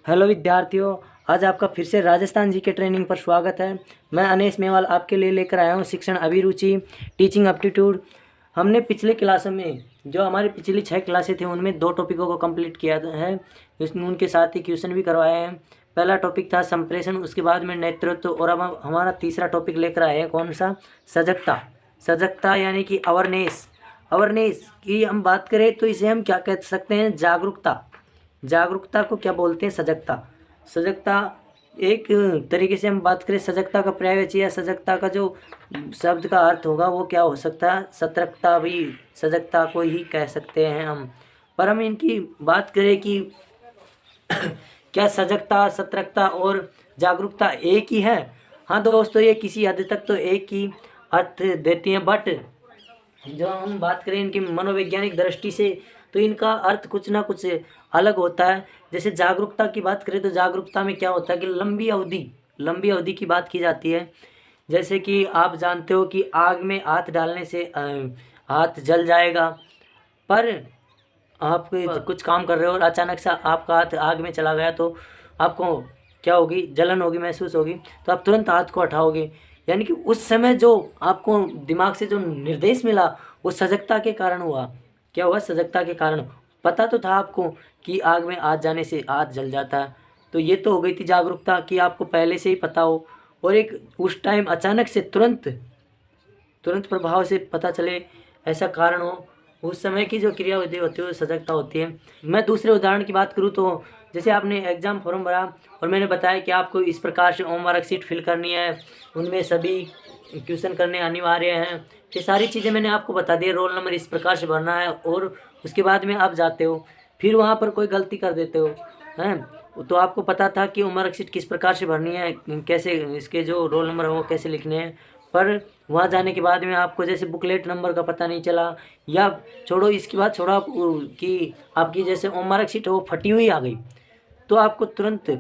Hello विद्यार्थियों, आज आपका फिर से राजस्थान जी के ट्रेनिंग पर स्वागत है। मैं अनेश मेवाल आपके लिए लेकर आया हूँ शिक्षण अभिरुचि टीचिंग एप्टीट्यूड। हमने पिछले क्लासों में जो हमारी पिछली 6 क्लासें थी उनमें 2 टॉपिकों को कंप्लीट किया है। इसमें उनके साथ ही क्वेश्चन भी करवाए हैं। पहला टॉपिक था संप्रेषण, उसके बाद में नेतृत्व, और अब हम हमारा तीसरा टॉपिक लेकर आए हैं। कौन सा? सजगता। सजगता यानी कि अवेयरनेस। अवेयरनेस की हम बात करें तो इसे हम क्या कह सकते हैं? जागरूकता। जागरूकता को क्या बोलते हैं? सजगता। सजगता एक तरीके से हम बात करें, सजगता का पर्यायवाची या सजगता का जो शब्द का अर्थ होगा वो क्या हो सकता है? सतर्कता भी सजगता को ही कह सकते हैं हम। पर हम इनकी बात करें कि क्या सजगता, सतर्कता और जागरूकता एक ही है? हाँ दोस्तों, ये किसी हद तक तो एक ही अर्थ देती हैं, बट जो हम बात करें इनकी मनोवैज्ञानिक दृष्टि से तो इनका अर्थ कुछ ना कुछ अलग होता है। जैसे जागरूकता की बात करें तो जागरूकता में क्या होता है कि लंबी अवधि की बात की जाती है। जैसे कि आप जानते हो कि आग में हाथ डालने से हाथ जल जाएगा, पर आप कुछ काम कर रहे हो और अचानक से आपका हाथ आग में चला गया तो आपको क्या होगी? जलन होगी, महसूस होगी, तो आप तुरंत हाथ को हटाओगे। यानी कि उस समय जो आपको दिमाग से जो निर्देश मिला वो सजगता के कारण हुआ। क्या हुआ? सजगता के कारण। पता तो था आपको कि आग में हाथ जाने से हाथ जल जाता है, तो ये तो हो गई थी जागरूकता कि आपको पहले से ही पता हो, और एक उस टाइम अचानक से तुरंत प्रभाव से पता चले, ऐसा कारण हो। उस समय की जो क्रियाविधि होती है वो सजगता होती है। मैं दूसरे उदाहरण की बात करूँ तो जैसे आपने एग्ज़ाम फॉर्म भरा और मैंने बताया कि आपको इस प्रकार से होमवर्क शीट फिल करनी है, उनमें सभी क्वेश्चन करने अनिवार्य हैं। ये सारी चीज़ें मैंने आपको बता दी, रोल नंबर इस प्रकार से भरना है, और उसके बाद में आप जाते हो, फिर वहाँ पर कोई गलती कर देते हो, हैं? तो आपको पता था कि होमवर्क शीट किस प्रकार से भरनी है, कैसे इसके जो रोल नंबर है वो कैसे लिखने हैं, पर वहाँ जाने के बाद में आपको जैसे बुकलेट नंबर का पता नहीं चला, या छोड़ो इसकी बात छोड़ो आप कि आपकी जैसे होमवर्क शीट है वो फटी हुई आ गई, तो आपको तुरंत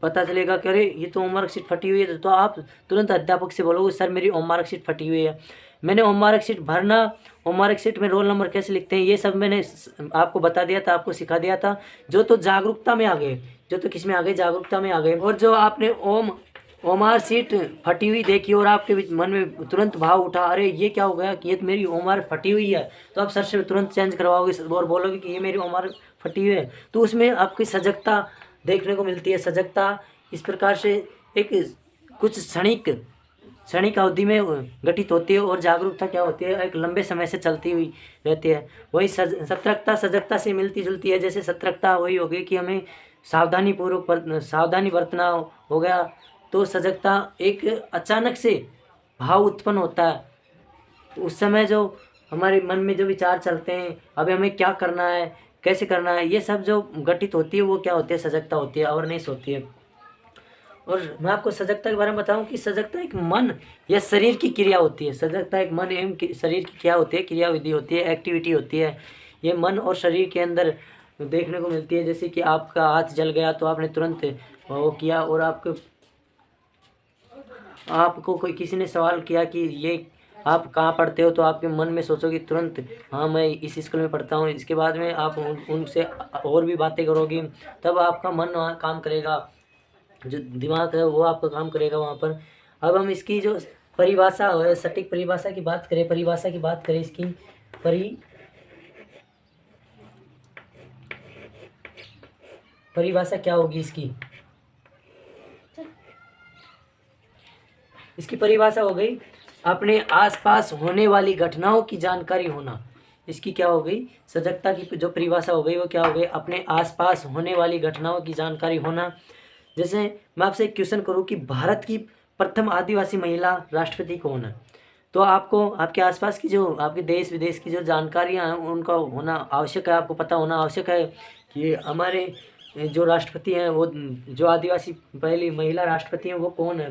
पता चलेगा कि अरे ये तो होमवर्क शीट फटी हुई है, तो आप तुरंत अध्यापक से बोलोगे सर मेरी होमवर्क शीट फटी हुई है। मैंने होमवर्क शीट भरना, होमवर्क शीट में रोल नंबर कैसे लिखते हैं, ये सब मैंने आपको बता दिया था, आपको सिखा दिया था। जो तो जागरूकता में आ गए, जो तो किस में आ गए? जागरूकता में आ गए। और जो आपने होमवर्क शीट फटी हुई देखी और आपके मन में तुरंत भाव उठा, अरे ये क्या हो गया कि ये तो मेरी होमवर्क फटी हुई है, तो आप सर से तुरंत चेंज करवाओगे और बोलोगे कि ये मेरी होमवर्क फटी हुई है, तो उसमें आपकी सजगता देखने को मिलती है। सजगता इस प्रकार से एक कुछ क्षणिक अवधि में गठित होती है, और जागरूकता क्या होती है? एक लंबे समय से चलती हुई रहती है। वही सतर्कता सजगता से मिलती जुलती है। जैसे सतर्कता वही होगी कि हमें सावधानी बरतना हो गया, तो सजगता एक अचानक से भाव उत्पन्न होता है, उस समय जो हमारे मन में जो विचार चलते हैं, अभी हमें क्या करना है, कैसे करना है, ये सब जो घटित होती है वो क्या होती है? सजगता होती है, अवेयरनेस होती है। और मैं आपको सजगता के बारे में बताऊं कि सजगता एक मन या शरीर की क्रिया होती है। सजगता एक मन एवं शरीर की क्या होती है? क्रियाविधि होती है, एक्टिविटी होती है। ये मन और शरीर के अंदर देखने को मिलती है। जैसे कि आपका हाथ जल गया तो आपने तुरंत वो किया, और आपको कोई किसी ने सवाल किया कि ये आप कहाँ पढ़ते हो, तो आपके मन में सोचोगे तुरंत हाँ मैं इस स्कूल में पढ़ता हूँ। इसके बाद में आप उनसे और भी बातें करोगे, तब आपका मन वहाँ काम करेगा, जो दिमाग है वो आपका काम करेगा वहाँ पर। अब हम इसकी जो परिभाषा है, सटीक परिभाषा की बात करें, इसकी परिभाषा क्या होगी? इसकी परिभाषा हो गई अपने आसपास होने वाली घटनाओं की जानकारी होना। इसकी क्या हो गई? सजगता की जो परिभाषा हो गई वो क्या हो गई? अपने आसपास होने वाली घटनाओं की जानकारी होना। जैसे मैं आपसे एक क्वेश्चन करूं कि भारत की प्रथम आदिवासी महिला राष्ट्रपति कौन है, तो आपको आपके आसपास की जो आपके देश विदेश की जो जानकारियां हैं उनका होना आवश्यक है, आपको पता होना आवश्यक है कि हमारे जो राष्ट्रपति हैं वो जो आदिवासी पहली महिला राष्ट्रपति हैं वो कौन है।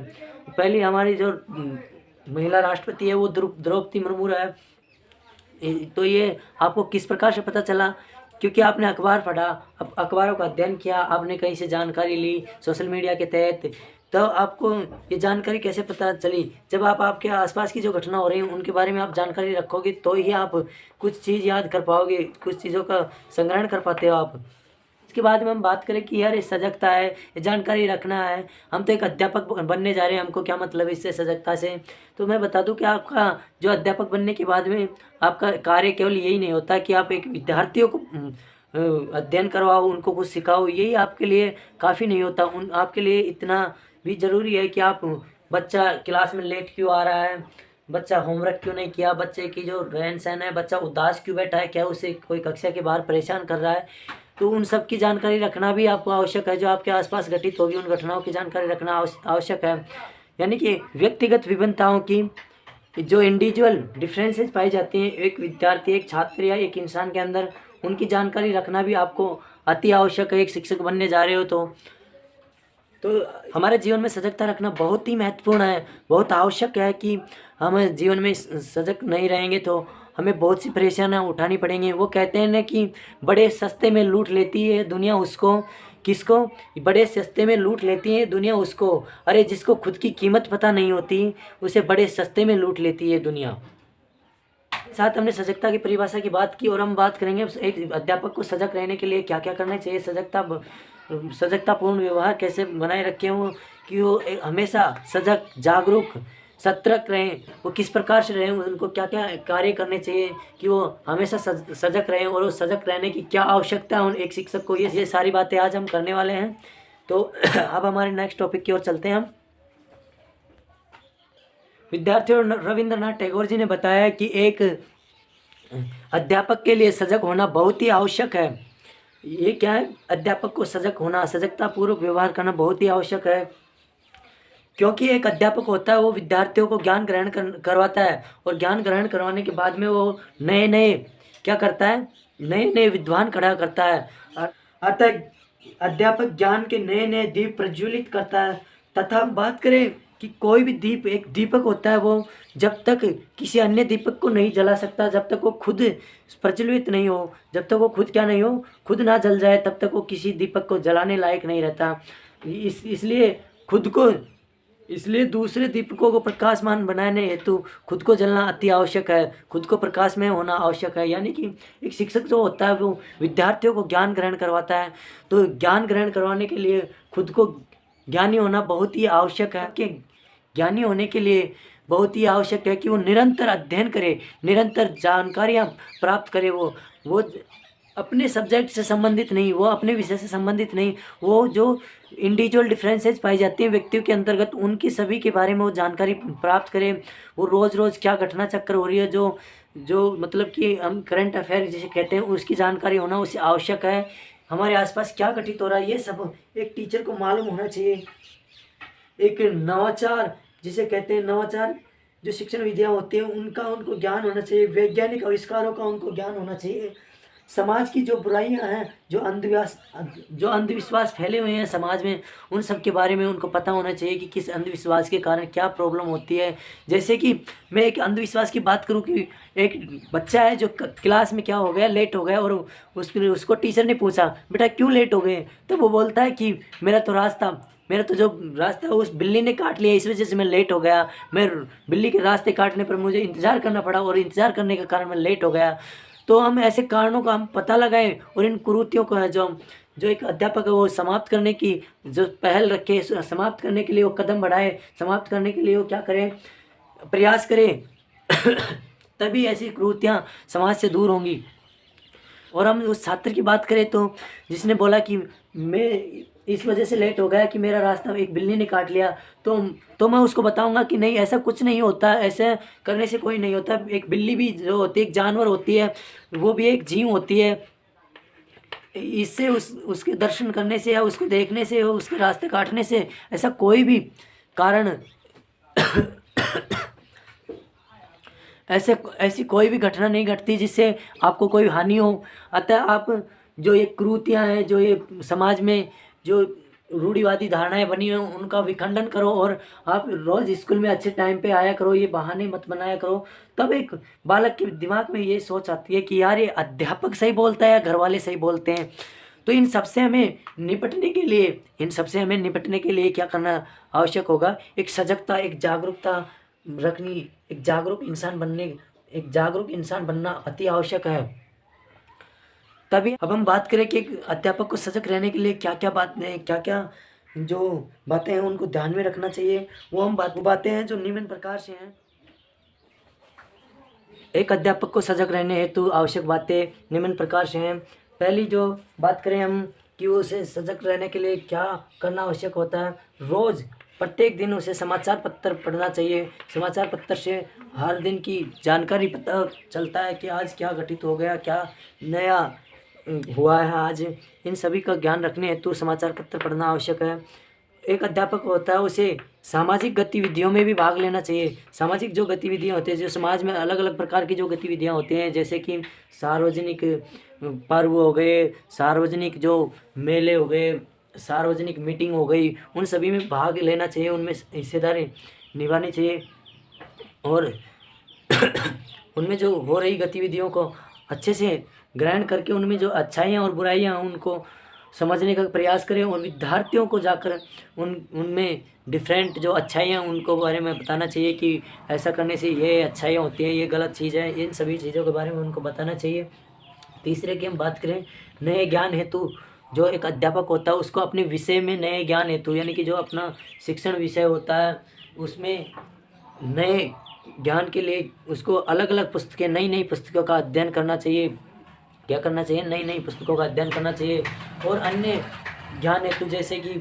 पहली हमारी जो महिला राष्ट्रपति है वो द्रौपदी मुर्मू है। तो ये आपको किस प्रकार से पता चला? क्योंकि आपने अखबार पढ़ा, अखबारों का अध्ययन किया, आपने कहीं से जानकारी ली सोशल मीडिया के तहत, तो आपको ये जानकारी कैसे पता चली? जब आप आपके आसपास की जो घटना हो रही है उनके बारे में आप जानकारी रखोगे तो ही आप कुछ चीज़ याद कर पाओगे, कुछ चीज़ों का संग्रहण कर पाते हो आप। इसके बाद में हम बात करें कि यार ये सजगता है, ये जानकारी रखना है, हम तो एक अध्यापक बनने जा रहे हैं, हमको क्या मतलब है इससे सजगता से। तो मैं बता दूं कि आपका जो अध्यापक बनने के बाद में आपका कार्य केवल यही नहीं होता कि आप एक विद्यार्थियों को अध्ययन करवाओ, उनको कुछ सिखाओ, यही आपके लिए काफ़ी नहीं होता। आपके लिए इतना भी ज़रूरी है कि आप बच्चा क्लास में लेट क्यों आ रहा है, बच्चा होमवर्क क्यों नहीं किया, बच्चे की जो रहन सहन है, बच्चा उदास क्यों बैठा है, क्या उसे कोई कक्षा के बाहर परेशान कर रहा है, तो उन सब की जानकारी रखना भी आपको आवश्यक है। जो आपके आसपास घटित होगी उन घटनाओं की जानकारी रखना आवश्यक है। यानी कि व्यक्तिगत विभिन्नताओं की जो इंडिविजुअल डिफरेंसेस पाई जाती हैं एक विद्यार्थी, एक छात्र या एक इंसान के अंदर, उनकी जानकारी रखना भी आपको अति आवश्यक है एक शिक्षक बनने जा रहे हो तो हमारे जीवन में सजगता रखना बहुत ही महत्वपूर्ण है, बहुत आवश्यक है कि हम जीवन में सजग नहीं रहेंगे तो हमें बहुत सी परेशानियां उठानी पड़ेंगी। वो कहते हैं ना कि बड़े सस्ते में लूट लेती है दुनिया उसको, किसको? बड़े सस्ते में लूट लेती है दुनिया उसको, अरे जिसको खुद की कीमत पता नहीं होती उसे बड़े सस्ते में लूट लेती है दुनिया। साथ हमने सजगता की परिभाषा की बात की और हम बात करेंगे एक अध्यापक को सजग रहने के लिए क्या क्या करना चाहिए, सजगतापूर्ण व्यवहार कैसे बनाए रखें वो, कि वो हमेशा सजग, जागरूक, सतर्क रहें, वो किस प्रकार से रहें, उनको क्या क्या कार्य करने चाहिए कि वो हमेशा सजग रहें, और वो सजग रहने की क्या आवश्यकता है उन एक शिक्षक को, ये सारी बातें आज हम करने वाले हैं। तो अब हमारे नेक्स्ट टॉपिक की ओर चलते हैं हम। विद्यार्थियों, रविंद्रनाथ टैगोर जी ने बताया कि एक अध्यापक के लिए सजग होना बहुत ही आवश्यक है। ये क्या है? अध्यापक को सजग होना, सजगतापूर्वक व्यवहार करना बहुत ही आवश्यक है, क्योंकि एक अध्यापक होता है वो विद्यार्थियों को ज्ञान ग्रहण करवाता है, और ज्ञान ग्रहण करवाने के बाद में वो नए नए क्या करता है, नए नए विद्वान खड़ा करता है। अतः अध्यापक ज्ञान के नए नए दीप प्रज्वलित करता है। तथा हम बात करें कि कोई भी दीप, एक दीपक होता है वो जब तक किसी अन्य दीपक को नहीं जला सकता, जब तक वो खुद प्रज्वलित नहीं हो, जब तक वो खुद क्या नहीं हो, खुद ना जल जाए, तब तक वो किसी दीपक को जलाने लायक नहीं रहता। इसलिए दूसरे दीपकों को प्रकाशमान बनाने हेतु खुद को जलना अति आवश्यक है, खुद को प्रकाश में होना आवश्यक है। यानी कि एक शिक्षक जो होता है वो विद्यार्थियों को ज्ञान ग्रहण करवाता है, तो ज्ञान ग्रहण करवाने के लिए खुद को ज्ञानी होना बहुत ही आवश्यक है। कि ज्ञानी होने के लिए बहुत ही आवश्यक है कि वो निरंतर अध्ययन करे, निरंतर जानकारियाँ प्राप्त करे। वो अपने सब्जेक्ट से संबंधित नहीं, वो अपने विषय से संबंधित नहीं, वो जो इंडिविजुअल डिफरेंसेस पाई जाती हैं व्यक्तियों के अंतर्गत, उनकी सभी के बारे में वो जानकारी प्राप्त करें। वो रोज़ रोज़ क्या घटना चक्र हो रही है, जो मतलब कि हम करंट अफेयर जिसे कहते हैं, उसकी जानकारी होना उसे आवश्यक है। हमारे आसपास क्या घटित हो रहा है ये सब एक टीचर को मालूम होना चाहिए। एक नवाचार जिसे कहते हैं, नवाचार जो शिक्षण विधियाँ होती हैं उनको ज्ञान होना चाहिए, वैज्ञानिक आविष्कारों का उनको ज्ञान होना चाहिए। समाज की जो बुराइयां हैं, जो अंधविश्वास फैले हुए हैं समाज में, उन सब के बारे में उनको पता होना चाहिए कि किस अंधविश्वास के कारण क्या प्रॉब्लम होती है। जैसे कि मैं एक अंधविश्वास की बात करूं कि एक बच्चा है जो क्लास में क्या हो गया, लेट हो गया, और उसको टीचर ने पूछा बेटा क्यों लेट हो गए, तो वो बोलता है कि मेरा तो जो रास्ता है उस बिल्ली ने काट लिया, इस वजह से मैं लेट हो गया, मैं बिल्ली के रास्ते काटने पर मुझे इंतज़ार करना पड़ा और इंतज़ार करने के कारण मैं लेट हो गया। तो हम ऐसे कारणों का हम पता लगाएं और इन कुरीतियों को है जो एक अध्यापक है वो समाप्त करने की जो पहल रखे, समाप्त करने के लिए वो कदम बढ़ाए, समाप्त करने के लिए वो क्या करें, प्रयास करें तभी ऐसी कुरीतियाँ समाज से दूर होंगी। और हम उस छात्र की बात करें तो जिसने बोला कि मैं इस वजह से लेट हो गया कि मेरा रास्ता एक बिल्ली ने काट लिया, तो मैं उसको बताऊंगा कि नहीं, ऐसा कुछ नहीं होता, ऐसे करने से कोई नहीं होता। एक बिल्ली भी जो होती है एक जानवर होती है, वो भी एक जीव होती है। इससे उसके दर्शन करने से या उसको देखने से, उसके रास्ते काटने से ऐसा कोई भी कारण ऐसी कोई भी घटना नहीं घटती जिससे आपको कोई हानि हो। अतः आप जो ये कुरीतियाँ हैं, जो ये समाज में जो रूढ़िवादी धारणाएं बनी हैं, उनका विखंडन करो और आप रोज़ स्कूल में अच्छे टाइम पे आया करो, ये बहाने मत बनाया करो। तब एक बालक के दिमाग में ये सोच आती है कि यार ये अध्यापक सही बोलता है या घर वाले सही बोलते हैं। तो इन सबसे हमें निपटने के लिए क्या करना आवश्यक होगा, एक सजगता, एक जागरूकता रखनी, एक जागरूक इंसान बनना अति आवश्यक है। तभी अब हम बात करें कि एक अध्यापक को सजग रहने के लिए क्या क्या बातें, क्या क्या जो बातें हैं उनको ध्यान में रखना चाहिए। वो बातें हैं जो निम्न प्रकार से हैं। एक अध्यापक को सजग रहने हेतु आवश्यक बातें निम्न प्रकार से हैं। पहली जो बात करें हम कि उसे सजग रहने के लिए क्या करना आवश्यक होता है, रोज़ प्रत्येक दिन उसे समाचार पत्र पढ़ना चाहिए। समाचार पत्र से हर दिन की जानकारी पता चलता है कि आज क्या घटित हो गया, क्या नया हुआ है आज। इन सभी का ज्ञान रखने हेतु समाचार पत्र पढ़ना आवश्यक है। एक अध्यापक होता है उसे सामाजिक गतिविधियों में भी भाग लेना चाहिए। सामाजिक जो गतिविधियाँ होती हैं, जो समाज में अलग अलग प्रकार की जो गतिविधियाँ होती हैं, जैसे कि सार्वजनिक पर्व हो गए, सार्वजनिक जो मेले हो गए, सार्वजनिक मीटिंग हो गई, उन सभी में भाग लेना चाहिए, उनमें हिस्सेदारी निभानी चाहिए और उनमें जो हो रही गतिविधियों को अच्छे से ग्रहण करके उनमें जो अच्छाइयाँ और बुराइयाँ हैं उनको समझने का प्रयास करें और विद्यार्थियों को जाकर उनमें डिफरेंट जो अच्छाइयाँ उनको बारे में बताना चाहिए कि ऐसा करने से ये अच्छाइयाँ होती हैं, ये गलत चीज़ है, इन सभी चीज़ों के बारे में उनको बताना चाहिए। तीसरे की हम बात करें नए ज्ञान हेतु, जो एक अध्यापक होता है उसको अपने विषय में नए ज्ञान हेतु, यानी कि जो अपना शिक्षण विषय होता है उसमें नए ज्ञान के लिए उसको अलग अलग पुस्तकें, नई नई पुस्तकों का अध्ययन करना चाहिए। क्या करना चाहिए? नई नई पुस्तकों का अध्ययन करना चाहिए। और अन्य ज्ञान हेतु जैसे कि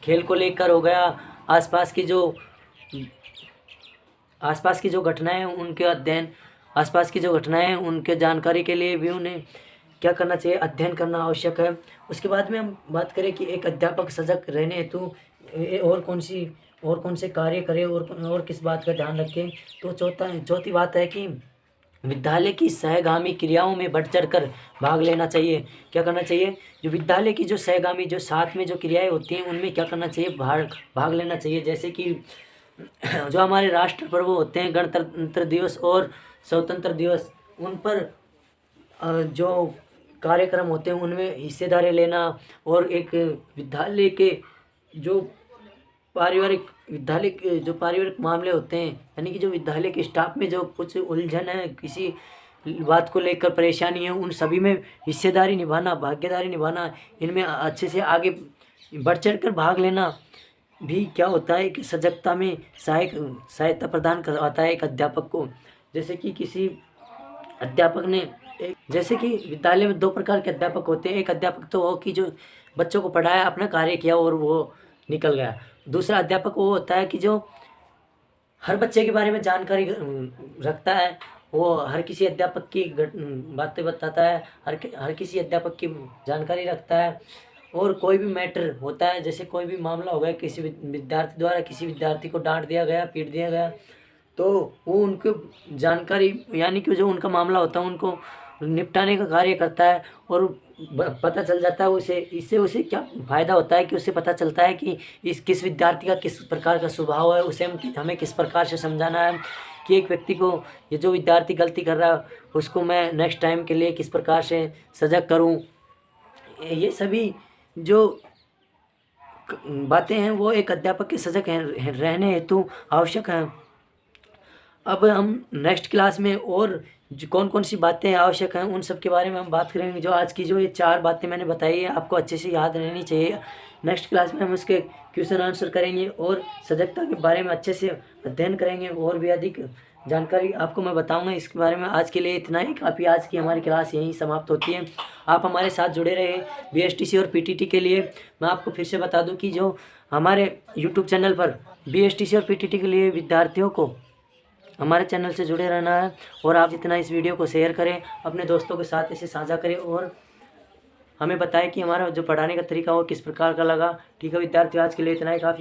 खेल को लेकर हो गया, आसपास की जो घटनाएं उनके अध्ययन, आसपास की जो घटनाएं हैं उनके जानकारी के लिए भी उन्हें क्या करना चाहिए? अध्ययन करना आवश्यक है। उसके बाद में हम बात करें कि एक अध्यापक सजग रहने हेतु और कौन से कार्य करे और किस बात का ध्यान रखें। तो चौथी बात है कि विद्यालय की सहगामी क्रियाओं में बढ़ चढ़ कर भाग लेना चाहिए। क्या करना चाहिए? जो विद्यालय की जो सहगामी, जो साथ में जो क्रियाएं होती हैं उनमें क्या करना चाहिए? भाग लेना चाहिए। जैसे कि जो हमारे राष्ट्र पर्व होते हैं, गणतंत्र दिवस और स्वतंत्र दिवस, उन पर जो कार्यक्रम होते हैं उनमें हिस्सेदारी लेना और एक विद्यालय के जो पारिवारिक मामले होते हैं, यानी कि जो विद्यालय के स्टाफ में जो कुछ उलझन है, किसी बात को लेकर परेशानी है, उन सभी में हिस्सेदारी निभाना, भागीदारी निभाना, इनमें अच्छे से आगे बढ़ चढ़ कर भाग लेना भी क्या होता है कि सजगता में सहायता प्रदान करवाता है एक अध्यापक को। जैसे कि किसी अध्यापक ने जैसे कि विद्यालय में दो प्रकार के अध्यापक होते हैं। एक अध्यापक तो वो कि जो बच्चों को पढ़ाया, अपना कार्य किया और वो निकल गया। दूसरा अध्यापक वो होता है कि जो हर बच्चे के बारे में जानकारी रखता है, वो हर किसी अध्यापक की बातें बताता है, हर किसी अध्यापक की जानकारी रखता है। और कोई भी मैटर होता है, जैसे कोई भी मामला हो गया, किसी विद्यार्थी द्वारा किसी विद्यार्थी को डांट दिया गया, पीट दिया गया, तो वो उनको जानकारी, यानी कि जो उनका मामला होता है उनको निपटाने का कार्य करता है और पता चल जाता है इससे उसे क्या फ़ायदा होता है कि उसे पता चलता है कि किस विद्यार्थी का किस प्रकार का स्वभाव है, उसे हमें किस प्रकार से समझाना है कि एक व्यक्ति को, ये जो विद्यार्थी गलती कर रहा है उसको मैं नेक्स्ट टाइम के लिए किस प्रकार से सजग करूं। ये सभी जो बातें हैं वो एक अध्यापक के सजग रहने हेतु आवश्यक हैं। अब हम नेक्स्ट क्लास में और कौन कौन सी बातें आवश्यक हैं उन सब के बारे में हम बात करेंगे। जो आज की जो ये 4 बातें मैंने बताई है आपको अच्छे से याद रहनी चाहिए। नेक्स्ट क्लास में हम उसके क्वेश्चन आंसर करेंगे और सजगता के बारे में अच्छे से अध्ययन करेंगे और भी अधिक जानकारी आपको मैं बताऊंगा इसके बारे में। आज के लिए इतना ही काफ़ी। आज की हमारी क्लास यहीं समाप्त होती है। आप हमारे साथ जुड़े रहे BSTC और PTT के लिए। मैं आपको फिर से बता दूं कि जो हमारे YouTube चैनल पर BSTC और PTT के लिए विद्यार्थियों को हमारे चैनल से जुड़े रहना है और आप जितना इस वीडियो को शेयर करें, अपने दोस्तों के साथ इसे साझा करें और हमें बताएं कि हमारा जो पढ़ाने का तरीका वो किस प्रकार का लगा। ठीक है विद्यार्थियों, आज के लिए इतना ही काफ़ी।